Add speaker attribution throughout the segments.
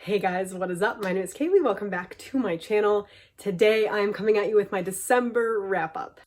Speaker 1: Hey guys, what is up? My name is Kaylee. Welcome back to my channel. Today I am coming at you with my December wrap-up.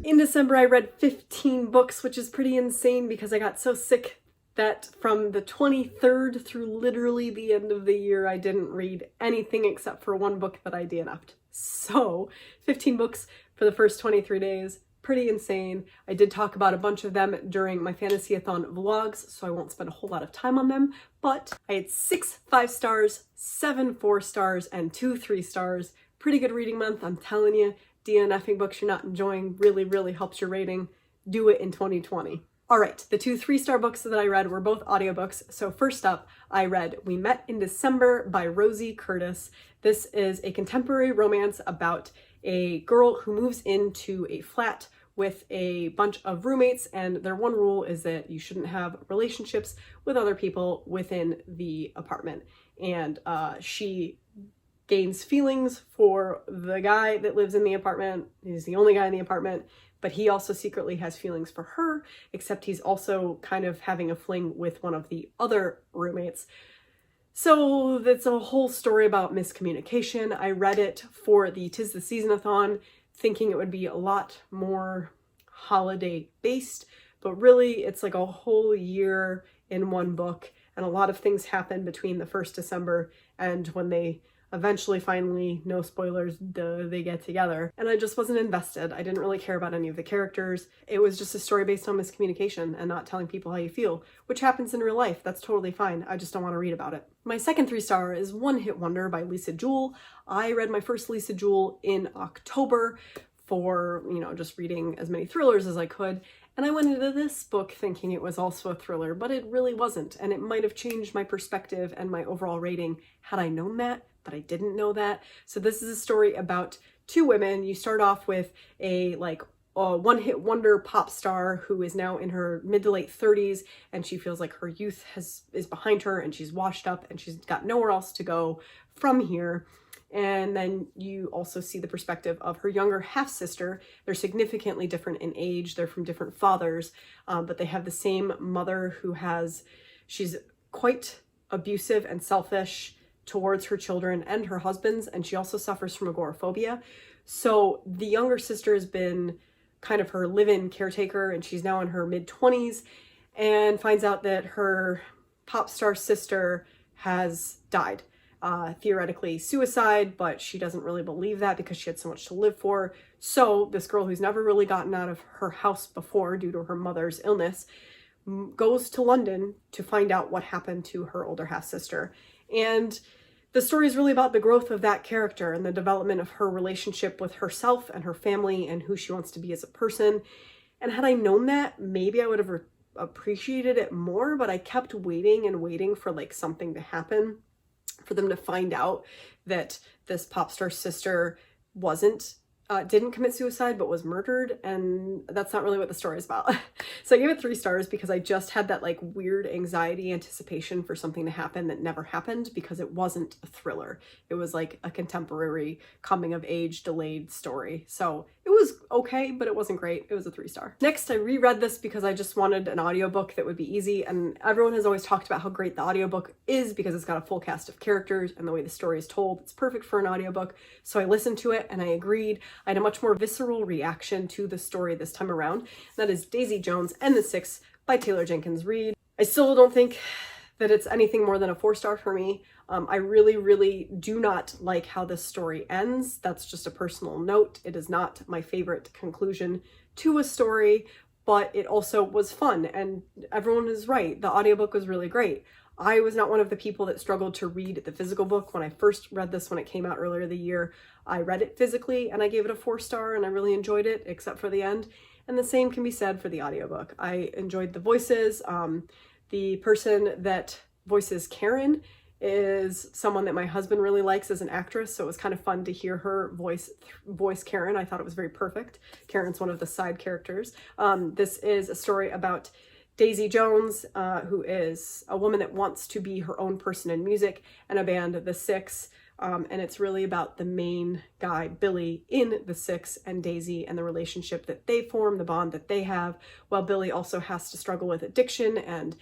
Speaker 1: In December I read 15 books, which is pretty insane because I got so sick that from the 23rd through literally the end of the year I didn't read anything except for one book that I DNF'd. So 15 books for the first 23 days, pretty insane. I did talk about a bunch of them during my Fantasy-a-thon vlogs, so I won't spend a whole lot of time on them, but I had 6 5 stars, 7 4 stars, and 2 3 stars. Pretty good reading month, I'm telling you. DNFing books you're not enjoying really helps your rating. Do it in 2020. All right, the 2 3-star books that I read were both audiobooks. So first up, I read We Met in December by Rosie Curtis. This is a contemporary romance about a girl who moves into a flat with a bunch of roommates, and their one rule is that you shouldn't have relationships with other people within the apartment. And she gains feelings for the guy that lives in the apartment. He's the only guy in the apartment, but he also secretly has feelings for her, except he's also kind of having a fling with one of the other roommates. So that's a whole story about miscommunication. I read it for the 'Tis the Season-a-thon, thinking it would be a lot more holiday based, but really it's like a whole year in one book, and a lot of things happen between the 1st December and when they eventually, finally, no spoilers, they get together. And I just wasn't invested. I didn't really care about any of the characters. It was just a story based on miscommunication and not telling people how you feel, which happens in real life. That's totally fine. I just don't want to read about it. My second 3-star is One Hit Wonder by Lisa Jewell. I read my first Lisa Jewell in October for, just reading as many thrillers as I could. And I went into this book thinking it was also a thriller, but it really wasn't. And it might have changed my perspective and my overall rating had I known that, but I didn't know that. So this is a story about 2 women. You start off with a one-hit wonder pop star who is now in her mid to late 30s, and she feels like her youth is behind her and she's washed up and she's got nowhere else to go from here. And then you also see the perspective of her younger half-sister. They're significantly different in age. They're from different fathers, but they have the same mother she's quite abusive and selfish towards her children and her husbands, and she also suffers from agoraphobia. So the younger sister has been kind of her live-in caretaker, and she's now in her mid-20s and finds out that her pop star sister has died. Theoretically suicide, but she doesn't really believe that because she had so much to live for. So this girl who's never really gotten out of her house before due to her mother's illness goes to London to find out what happened to her older half-sister. And the story is really about the growth of that character and the development of her relationship with herself and her family and who she wants to be as a person. And had I known that, maybe I would have appreciated it more, but I kept waiting and waiting for something to happen, for them to find out that this pop star sister didn't commit suicide, but was murdered, and that's not really what the story is about. So I gave it 3 stars because I just had that weird anxiety anticipation for something to happen that never happened, because it wasn't a thriller. It was like a contemporary coming of age delayed story. So it was okay, but it wasn't great. It was a 3-star. Next, I reread this because I just wanted an audiobook that would be easy, and everyone has always talked about how great the audiobook is because it's got a full cast of characters and the way the story is told. It's perfect for an audiobook. So I listened to it and I agreed. I had a much more visceral reaction to the story this time around. That is Daisy Jones and the Six by Taylor Jenkins Reid. I still don't think that it's anything more than a 4-star for me. I really do not like how this story ends. That's just a personal note. It is not my favorite conclusion to a story, but it also was fun, and everyone is right. The audiobook was really great. I was not one of the people that struggled to read the physical book. When I first read this, when it came out earlier the year, I read it physically and I gave it a 4-star, and I really enjoyed it except for the end. And the same can be said for the audiobook. I enjoyed the voices. The person that voices Karen is someone that my husband really likes as an actress, so it was kind of fun to hear her voice Karen. I thought it was very perfect. Karen's one of the side characters. This is a story about Daisy Jones, who is a woman that wants to be her own person in music, and a band, The Six, And it's really about the main guy, Billy, in The Six, and Daisy, and the relationship that they form, the bond that they have, while Billy also has to struggle with addiction and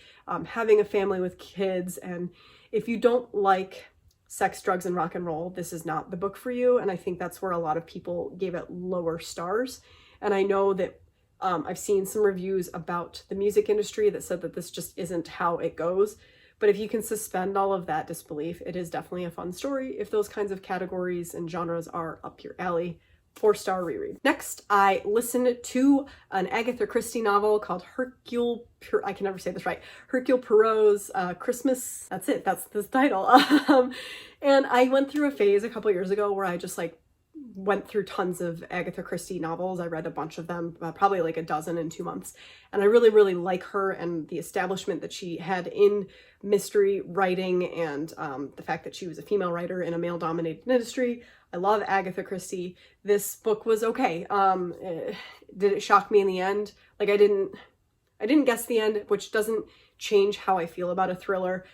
Speaker 1: having a family with kids. And if you don't like sex, drugs, and rock and roll, this is not the book for you. And I think that's where a lot of people gave it lower stars. And I know that I've seen some reviews about the music industry that said that this just isn't how it goes. But if you can suspend all of that disbelief, it is definitely a fun story if those kinds of categories and genres are up your alley. 4-star reread. Next, I listened to an Agatha Christie novel called Hercule Poirot's Christmas. That's it. That's the title. And I went through a phase a couple years ago where I just like went through tons of Agatha Christie novels. I read a bunch of them, probably like a dozen in 2 months. And I really, really like her and the establishment that she had in mystery writing, and the fact that she was a female writer in a male-dominated industry. I love Agatha Christie. This book was okay. Did it shock me in the end? Like I didn't guess the end, which doesn't change how I feel about a thriller.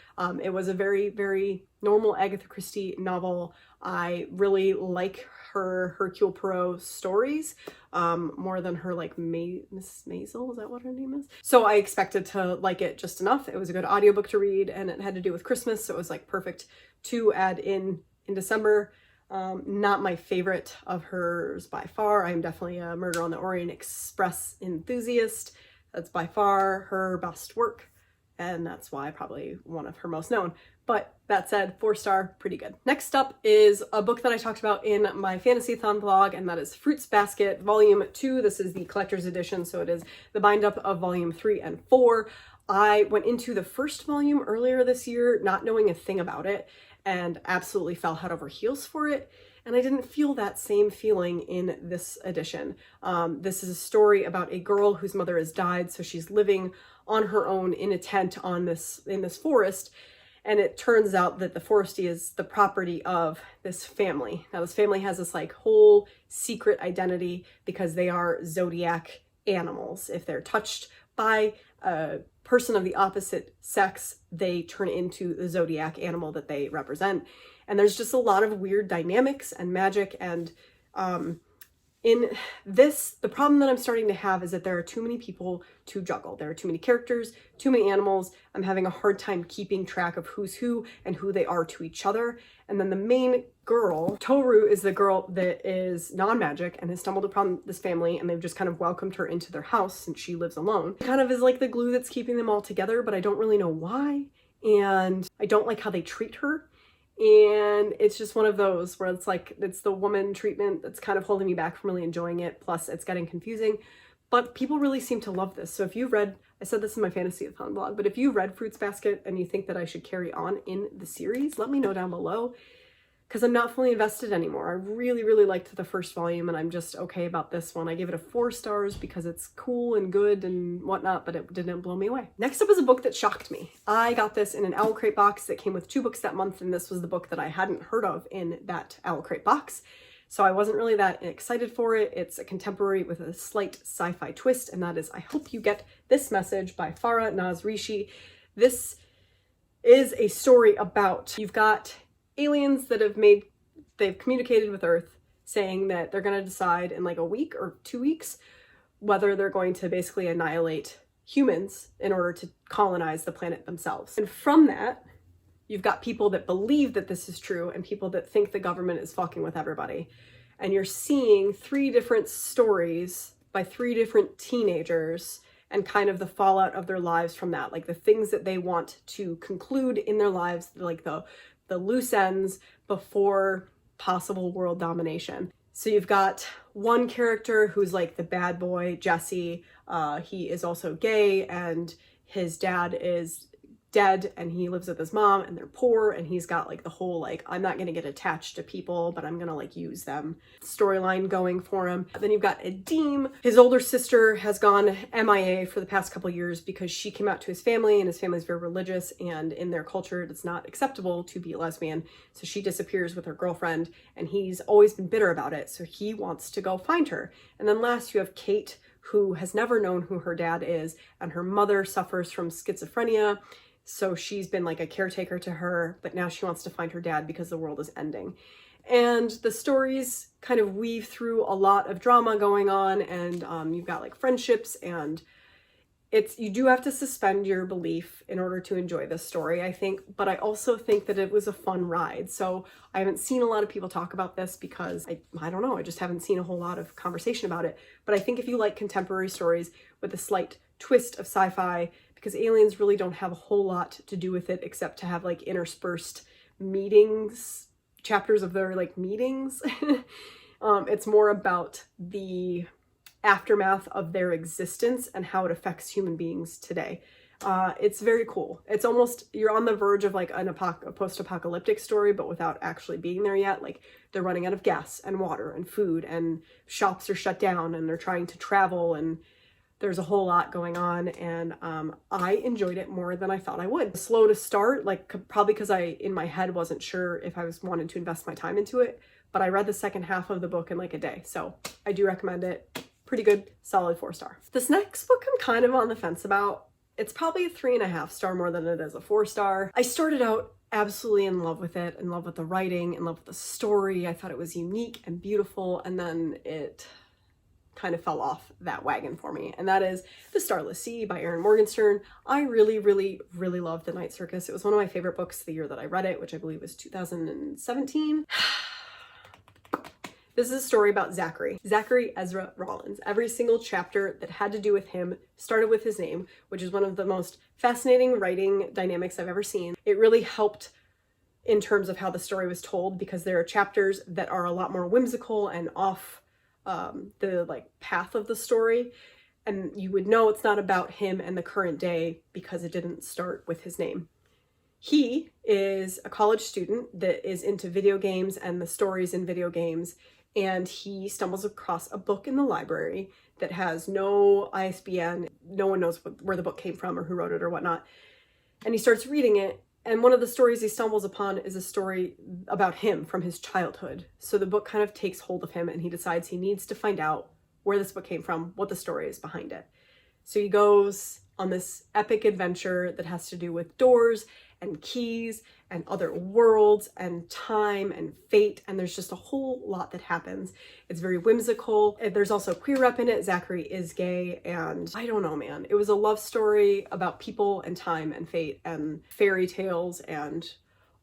Speaker 1: It was a very, very normal Agatha Christie novel. I really like her Hercule Poirot stories more than her like Miss Maisel, is that what her name is? So I expected to like it just enough. It was a good audiobook to read, and it had to do with Christmas, so it was like perfect to add in December. Not my favorite of hers by far. I'm definitely a Murder on the Orient Express enthusiast. That's by far her best work, and that's why probably one of her most known. But that said, 4-star, pretty good. Next up is a book that I talked about in my Fantasython vlog, and that is Fruits Basket Volume 2. This is the collector's edition, so it is the bind up of Volume 3 and 4. I went into the first volume earlier this year, not knowing a thing about it, and absolutely fell head over heels for it. And I didn't feel that same feeling in this edition. This is a story about a girl whose mother has died, so she's living on her own in a tent in this forest. And it turns out that the forest is the property of this family. Now this family has this like whole secret identity because they are zodiac animals. If they're touched by a person of the opposite sex, they turn into the zodiac animal that they represent. And there's just a lot of weird dynamics and magic. And in this, the problem that I'm starting to have is that there are too many people to juggle. There are too many characters, too many animals. I'm having a hard time keeping track of who's who and who they are to each other. And then the main girl, Toru, is the girl that is non-magic and has stumbled upon this family, and they've just kind of welcomed her into their house since she lives alone. It kind of is like the glue that's keeping them all together, but I don't really know why. And I don't like how they treat her. And it's just one of those where it's like, it's the woman treatment that's kind of holding me back from really enjoying it. Plus it's getting confusing, but people really seem to love this. So if you read, I said this in my Fantasython blog, but if you read Fruits Basket and you think that I should carry on in the series, let me know down below, because I'm not fully invested anymore. I really, really liked the first volume, and I'm just okay about this one. I gave it a 4 stars because it's cool and good and whatnot, but it didn't blow me away. Next up is a book that shocked me. I got this in an Owl Crate box that came with 2 books that month, and this was the book that I hadn't heard of in that Owl Crate box. So I wasn't really that excited for it. It's a contemporary with a slight sci-fi twist, and that is I Hope You Get This Message by Farah Naz Rishi. This is a story about, you've got aliens that they've communicated with Earth saying that they're going to decide in like a week or 2 weeks whether they're going to basically annihilate humans in order to colonize the planet themselves. And from that, you've got people that believe that this is true and people that think the government is fucking with everybody. And you're seeing 3 different stories by 3 different teenagers and kind of the fallout of their lives from that, like the things that they want to conclude in their lives, like the loose ends before possible world domination. So you've got one character who's like the bad boy, Jesse. He is also gay, and his dad is dead, and he lives with his mom, and they're poor, and he's got like the whole like, I'm not gonna get attached to people, but I'm gonna like use them storyline going for him. Then you've got Adim. His older sister has gone MIA for the past couple years because she came out to his family, and his family's very religious, and in their culture it's not acceptable to be a lesbian. So she disappears with her girlfriend, and he's always been bitter about it, so he wants to go find her. And then last you have Kate, who has never known who her dad is, and her mother suffers from schizophrenia. So she's been like a caretaker to her, but now she wants to find her dad because the world is ending. And the stories kind of weave through a lot of drama going on, and you've got like friendships, and you do have to suspend your belief in order to enjoy this story, I think, but I also think that it was a fun ride. So I haven't seen a lot of people talk about this because I don't know, I just haven't seen a whole lot of conversation about it. But I think if you like contemporary stories with a slight twist of sci-fi, because aliens really don't have a whole lot to do with it except to have like interspersed meetings, chapters of their like meetings. It's more about the aftermath of their existence and how it affects human beings today. It's very cool. It's almost, you're on the verge of like a post-apocalyptic story, but without actually being there yet. Like they're running out of gas and water and food, and shops are shut down, and they're trying to travel, and there's a whole lot going on. And I enjoyed it more than I thought I would. Slow to start, like probably because I, in my head, wasn't sure if I wanted to invest my time into it, but I read the second half of the book in like a day. So I do recommend it. Pretty good, solid 4-star. This next book I'm kind of on the fence about. It's probably a 3.5-star more than it is a 4-star. I started out absolutely in love with it, in love with the writing, in love with the story. I thought it was unique and beautiful, and then it kind of fell off that wagon for me. And that is The Starless Sea by Erin Morgenstern. I really, really, really loved The Night Circus. It was one of my favorite books the year that I read it, which I believe was 2017. This is a story about Zachary Ezra Rollins. Every single chapter that had to do with him started with his name, which is one of the most fascinating writing dynamics I've ever seen. It really helped in terms of how the story was told, because there are chapters that are a lot more whimsical and off the like path of the story. And you would know it's not about him and the current day because it didn't start with his name. He is a college student that is into video games and the stories in video games. And he stumbles across a book in the library that has no ISBN. No one knows where the book came from or who wrote it or whatnot. And he starts reading it. And one of the stories he stumbles upon is a story about him from his childhood. So the book kind of takes hold of him, and he decides he needs to find out where this book came from, what the story is behind it. So he goes on this epic adventure that has to do with doors and keys and other worlds and time and fate, and there's just a whole lot that happens. It's very whimsical. There's also queer rep in it. Zachary is gay, and I don't know, man. It was a love story about people and time and fate and fairy tales and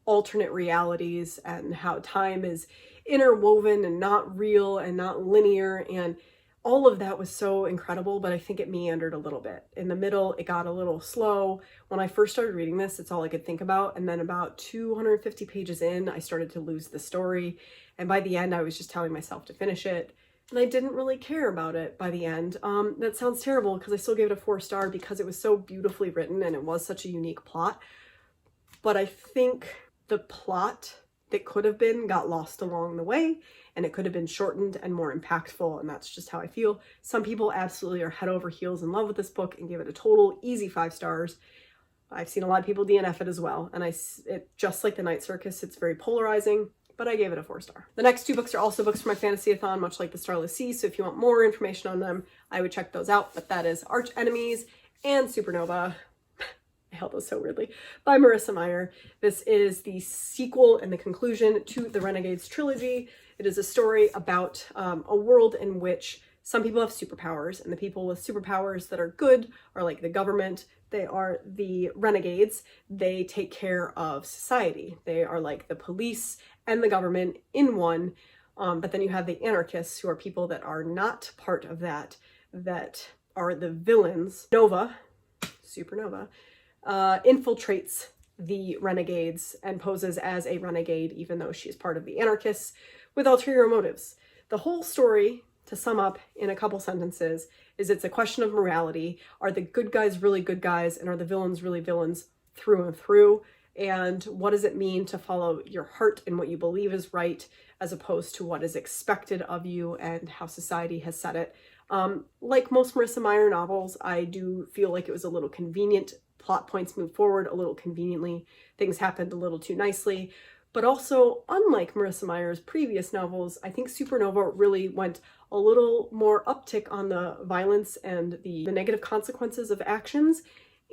Speaker 1: alternate realities, and how time is interwoven and not real and not linear, and all of that was so incredible, but I think it meandered a little bit. In the middle, it got a little slow. When I first started reading this, it's all I could think about. And then about 250 pages in, I started to lose the story. And by the end, I was just telling myself to finish it. And I didn't really care about it by the end. That sounds terrible because I still gave it a 4-star because it was so beautifully written and it was such a unique plot. But I think the plot that could have been got lost along the way, and it could have been shortened and more impactful, and that's just how I feel. Some people absolutely are head over heels in love with this book and give it a total easy 5 stars. I've seen a lot of people DNF it as well, and it just like The Night Circus, it's very polarizing, but I gave it a 4-star. The next 2 books are also books for my fantasy-a-thon, much like The Starless Sea, so if you want more information on them, I would check those out, but that is Arch Enemies and Supernova. I held those so weirdly, by Marissa Meyer. This is the sequel and the conclusion to the Renegades trilogy. It is a story about a world in which some people have superpowers, and the people with superpowers that are good are like the government. They are the renegades. They take care of society. They are like the police and the government in one. But then you have the anarchists, who are people that are not part of that, that are the villains. Supernova, infiltrates the renegades and poses as a renegade, even though she is part of the anarchists with ulterior motives. The whole story, to sum up in a couple sentences, is it's a question of morality. Are the good guys really good guys, and are the villains really villains through and through? And what does it mean to follow your heart and what you believe is right, as opposed to what is expected of you and how society has set it? Like most Marissa Meyer novels, I do feel like it was a little convenient. Plot points moved forward a little conveniently. Things happened a little too nicely. But also, unlike Marissa Meyer's previous novels, I think Supernova really went a little more uptick on the violence and the negative consequences of actions.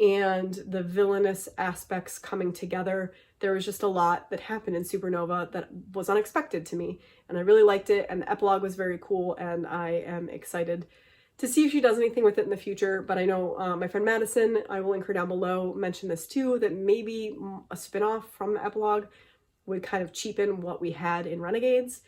Speaker 1: and the villainous aspects coming together. There was just a lot that happened in Supernova that was unexpected to me, and I really liked it, and the epilogue was very cool, and I am excited to see if she does anything with it in the future. But I know my friend Madison, I will link her down below, mentioned this too, that maybe a spin-off from the epilogue would kind of cheapen what we had in Renegades.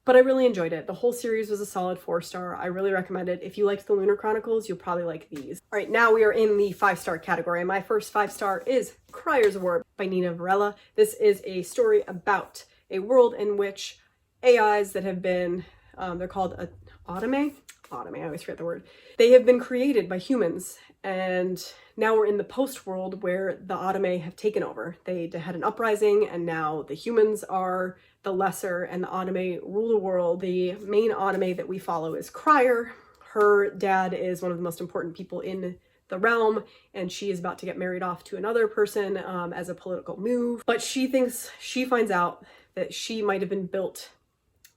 Speaker 1: But I really enjoyed it. The whole series was a solid 4-star. I really recommend it. If you liked the Lunar Chronicles, you'll probably like these. All right, now we are in the 5-star category. And my first 5-star is Criers Work by Nina Varela. This is a story about a world in which AIs that have been, they're called autome, I always forget the word. They have been created by humans, and now we're in the post-world where the autome have taken over. They had an uprising, and now the humans are the lesser, and the autome rule the world. The main autome that we follow is Crier. Her dad is one of the most important people in the realm, and she is about to get married off to another person as a political move. But she finds out that she might have been built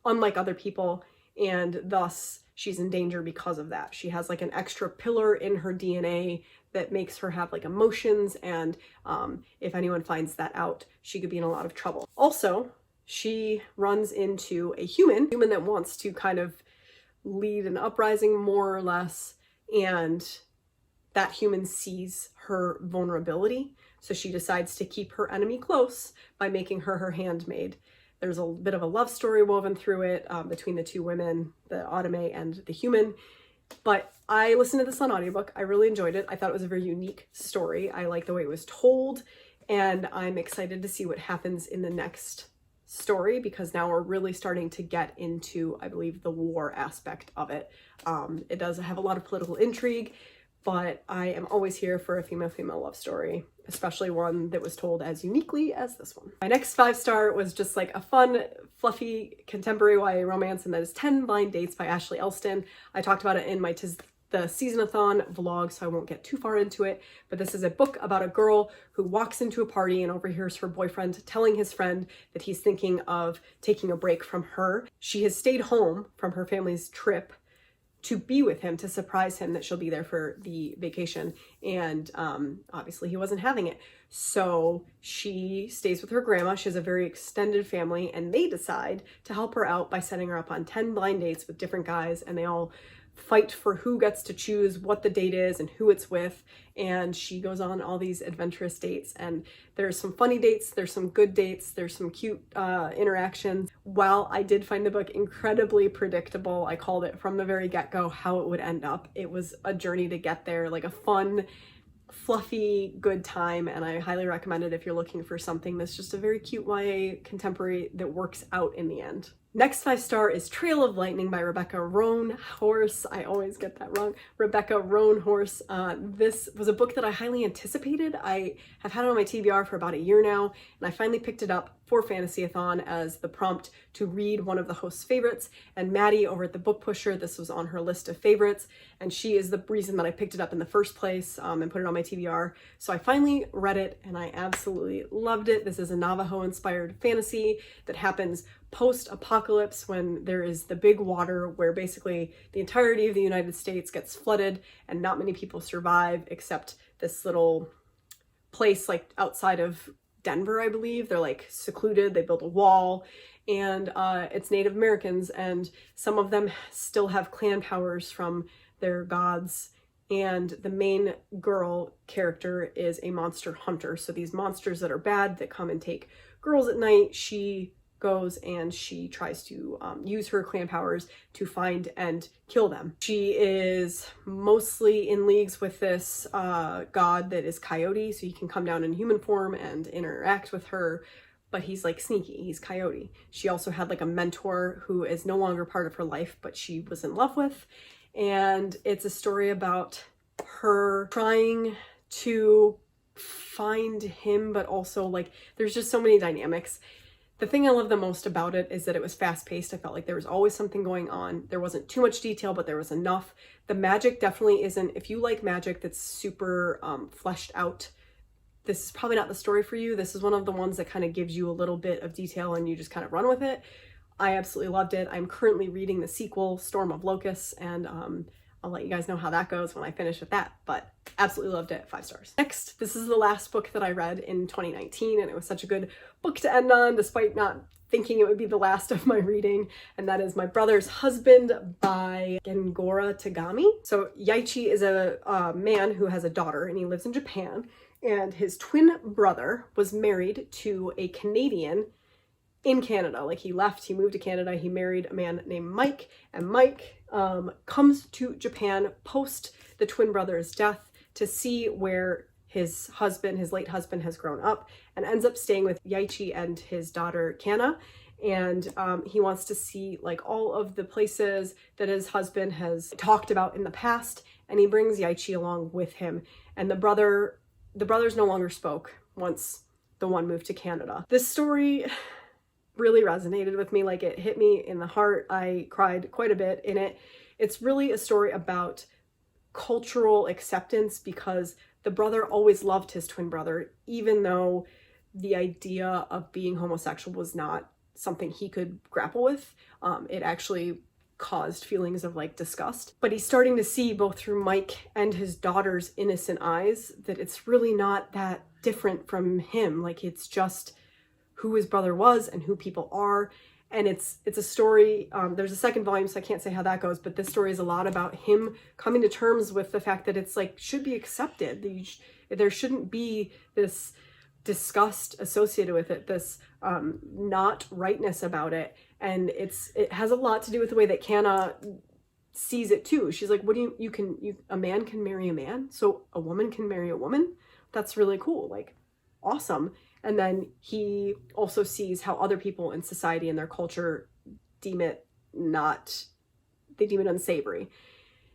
Speaker 1: unlike other people, and thus she's in danger because of that. She has like an extra pillar in her DNA that makes her have like emotions, and if anyone finds that out, she could be in a lot of trouble. Also, she runs into a human that wants to kind of lead an uprising more or less, and that human sees her vulnerability, so she decides to keep her enemy close by making her handmaid. There's a bit of a love story woven through it between the two women, the autome and the human. But I listened to this on audiobook. I really enjoyed it. I thought it was a very unique story. I like the way it was told, and I'm excited to see what happens in the next story, because now we're really starting to get into, I believe, the war aspect of it. It does have a lot of political intrigue, but I am always here for a female-female love story, especially one that was told as uniquely as this one. My next 5-star was just like a fun, fluffy, contemporary YA romance, and that is 10 Blind Dates by Ashley Elston. I talked about it in my the Season-a-thon vlog, so I won't get too far into it, but this is a book about a girl who walks into a party and overhears her boyfriend telling his friend that he's thinking of taking a break from her. She has stayed home from her family's trip to be with him, to surprise him that she'll be there for the vacation, and obviously he wasn't having it. So she stays with her grandma. She has a very extended family, and they decide to help her out by setting her up on 10 blind dates with different guys, and they all fight for who gets to choose what the date is and who it's with. And she goes on all these adventurous dates, and there's some funny dates, there's some good dates, there's some cute interactions. While I did find the book incredibly predictable, I called it from the very get-go how it would end up. It was a journey to get there, like a fun, fluffy, good time, and I highly recommend it if you're looking for something that's just a very cute YA contemporary that works out in the end. Next 5-star is Trail of Lightning by Rebecca Roanhorse. I always get that wrong. Rebecca Roanhorse. This was a book that I highly anticipated. I have had it on my TBR for about a year now, and I finally picked it up for Fantasy-a-thon as the prompt to read one of the host's favorites. And Maddie over at the Book Pusher, this was on her list of favorites, and she is the reason that I picked it up in the first place and put it on my TBR. So I finally read it, and I absolutely loved it. This is a Navajo-inspired fantasy that happens post-apocalypse, when there is the big water where basically the entirety of the United States gets flooded and not many people survive except this little place like outside of Denver, I believe. They're like secluded, they built a wall, and it's Native Americans, and some of them still have clan powers from their gods, and the main girl character is a monster hunter. So these monsters that are bad that come and take girls at night, she goes and she tries to use her clan powers to find and kill them. She is mostly in leagues with this god that is Coyote, so you can come down in human form and interact with her, but he's like sneaky, he's Coyote. She also had like a mentor who is no longer part of her life, but she was in love with, and it's a story about her trying to find him, but also like there's just so many dynamics. The thing I love the most about it is that it was fast-paced. I felt like there was always something going on. There wasn't too much detail, but there was enough. The magic definitely isn't, if you like magic that's super fleshed out, this is probably not the story for you. This is one of the ones that kind of gives you a little bit of detail and you just kind of run with it. I absolutely loved it. I'm currently reading the sequel, Storm of Locusts, and I'll let you guys know how that goes when I finish with that, but absolutely loved it, 5 stars. Next, this is the last book that I read in 2019, and it was such a good book to end on, despite not thinking it would be the last of my reading, and that is My Brother's Husband by Gengora Tagami. So Yaichi is a man who has a daughter, and he lives in Japan, and his twin brother was married to a Canadian in Canada. Like, he left, he moved to Canada, he married a man named Mike, and Mike comes to Japan post the twin brother's death to see where his late husband has grown up, and ends up staying with Yaichi and his daughter Kana. And he wants to see like all of the places that his husband has talked about in the past, and he brings Yaichi along with him. And the brothers no longer spoke once the one moved to Canada. This story really resonated with me. Like, it hit me in the heart. I cried quite a bit in it. It's really a story about cultural acceptance, because the brother always loved his twin brother, even though the idea of being homosexual was not something he could grapple with. It actually caused feelings of like disgust. But he's starting to see, both through Mike and his daughter's innocent eyes, that it's really not that different from him. Like, it's just who his brother was and who people are. And it's a story, there's a second volume, so I can't say how that goes, but this story is a lot about him coming to terms with the fact that it's like, should be accepted. There shouldn't be this disgust associated with it, this not rightness about it. And it has a lot to do with the way that Kana sees it too. She's like, what do a man can marry a man, so a woman can marry a woman? That's really cool, like, awesome. And then he also sees how other people in society and their culture deem it unsavory.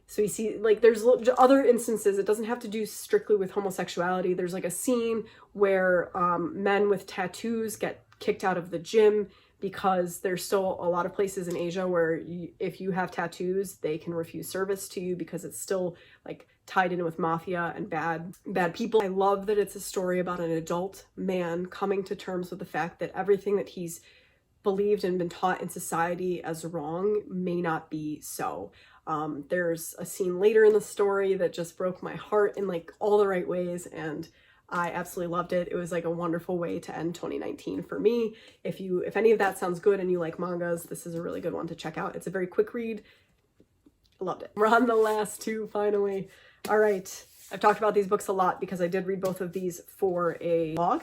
Speaker 1: So you see, like, there's other instances. It doesn't have to do strictly with homosexuality. There's like a scene where men with tattoos get kicked out of the gym, because there's still a lot of places in Asia where if you have tattoos, they can refuse service to you, because it's still like tied in with mafia and bad people. I love that it's a story about an adult man coming to terms with the fact that everything that he's believed and been taught in society as wrong may not be so. There's a scene later in the story that just broke my heart in like all the right ways, and I absolutely loved it. It was like a wonderful way to end 2019 for me. If any of that sounds good and you like mangas, this is a really good one to check out. It's a very quick read. I loved it. We're on the last 2 finally. All right. I've talked about these books a lot because I did read both of these for a vlog.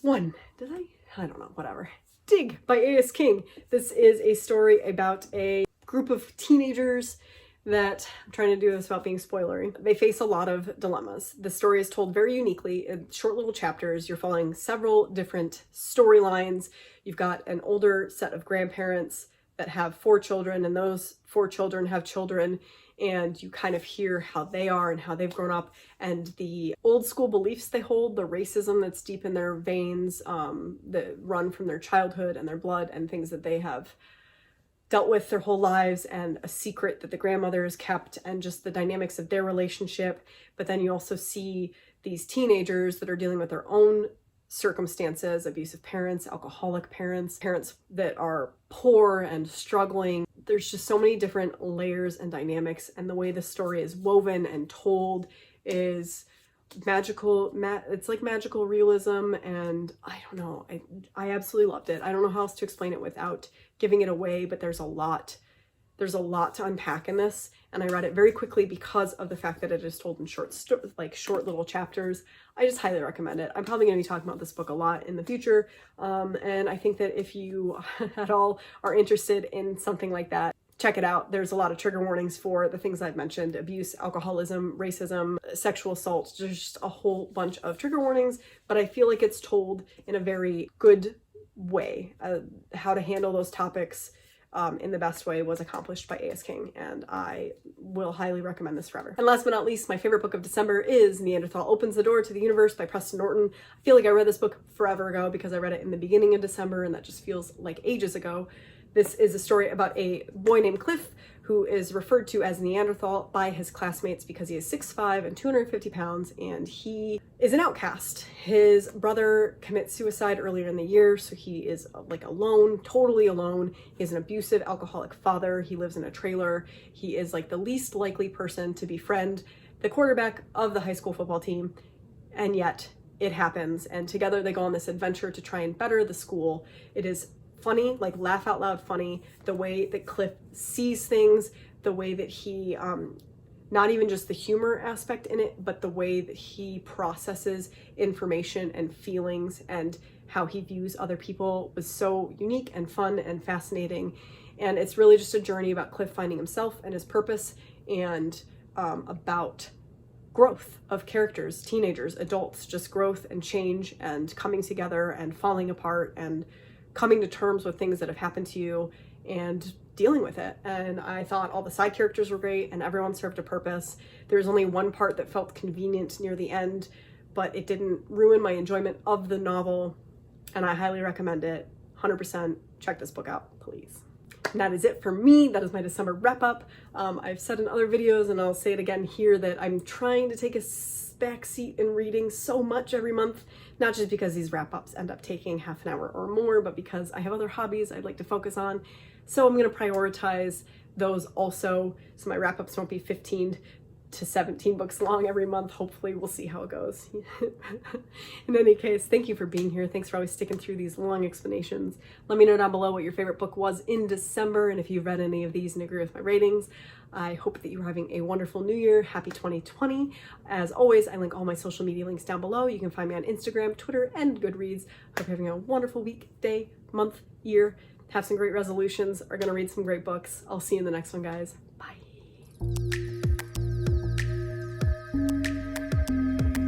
Speaker 1: One, did I? I don't know, whatever. Dig by A.S. King. This is a story about a group of teenagers that, I'm trying to do this without being spoilery. They face a lot of dilemmas. The story is told very uniquely in short little chapters. You're following several different storylines. You've got an older set of grandparents that have 4 children, and those 4 children have children, and you kind of hear how they are and how they've grown up, and the old school beliefs they hold, the racism that's deep in their veins, that run from their childhood and their blood, and things that they have dealt with their whole lives, and a secret that the grandmother has kept, and just the dynamics of their relationship. But then you also see these teenagers that are dealing with their own circumstances, abusive parents, alcoholic parents, parents that are poor and struggling. There's just so many different layers and dynamics, and the way the story is woven and told is magical. It's like magical realism, and I don't know, I absolutely loved it. I don't know how else to explain it without giving it away, but there's a lot to unpack in this, and I read it very quickly because of the fact that it is told in short little chapters. I just highly recommend it. I'm probably going to be talking about this book a lot in the future, and I think that if you at all are interested in something like that, check it out. There's a lot of trigger warnings for the things I've mentioned: abuse, alcoholism, racism, sexual assault. There's just a whole bunch of trigger warnings, but I feel like it's told in a very good way. How to handle those topics in the best way was accomplished by A.S. King, and I will highly recommend this forever. And last but not least, my favorite book of December is Neanderthal Opens the Door to the Universe by Preston Norton. I feel like I read this book forever ago because I read it in the beginning of December, and that just feels like ages ago. This is a story about a boy named Cliff who is referred to as Neanderthal by his classmates because he is 6'5" and 250 pounds, and he is an outcast. His brother commits suicide earlier in the year, so he is like alone, totally alone. He has an abusive alcoholic father. He lives in a trailer. He is like the least likely person to befriend the quarterback of the high school football team, and yet it happens, and together they go on this adventure to try and better the school. It is funny, like laugh out loud funny, the way that Cliff sees things, the way that he, not even just the humor aspect in it, but the way that he processes information and feelings and how he views other people was so unique and fun and fascinating. And it's really just a journey about Cliff finding himself and his purpose, and about growth of characters, teenagers, adults, just growth and change and coming together and falling apart and coming to terms with things that have happened to you and dealing with it. And I thought all the side characters were great and everyone served a purpose. There was only one part that felt convenient near the end, but it didn't ruin my enjoyment of the novel, and I highly recommend it. 100% check this book out, please. And that is it for me. That is my December wrap up. I've said in other videos, and I'll say it again here, that I'm trying to take a backseat in reading so much every month, not just because these wrap-ups end up taking half an hour or more, but because I have other hobbies I'd like to focus on. So I'm going to prioritize those also, so my wrap-ups won't be 15 to 17 books long every month. Hopefully we'll see how it goes. In any case, thank you for being here. Thanks for always sticking through these long explanations. Let me know down below what your favorite book was in December, and if you've read any of these and agree with my ratings. I hope that you're having a wonderful new year. Happy 2020. As always, I link all my social media links down below. You can find me on Instagram, Twitter, and Goodreads. Hope you're having a wonderful week, day, month, year. Have some great resolutions. Are going to read some great books. I'll see you in the next one, guys. Bye.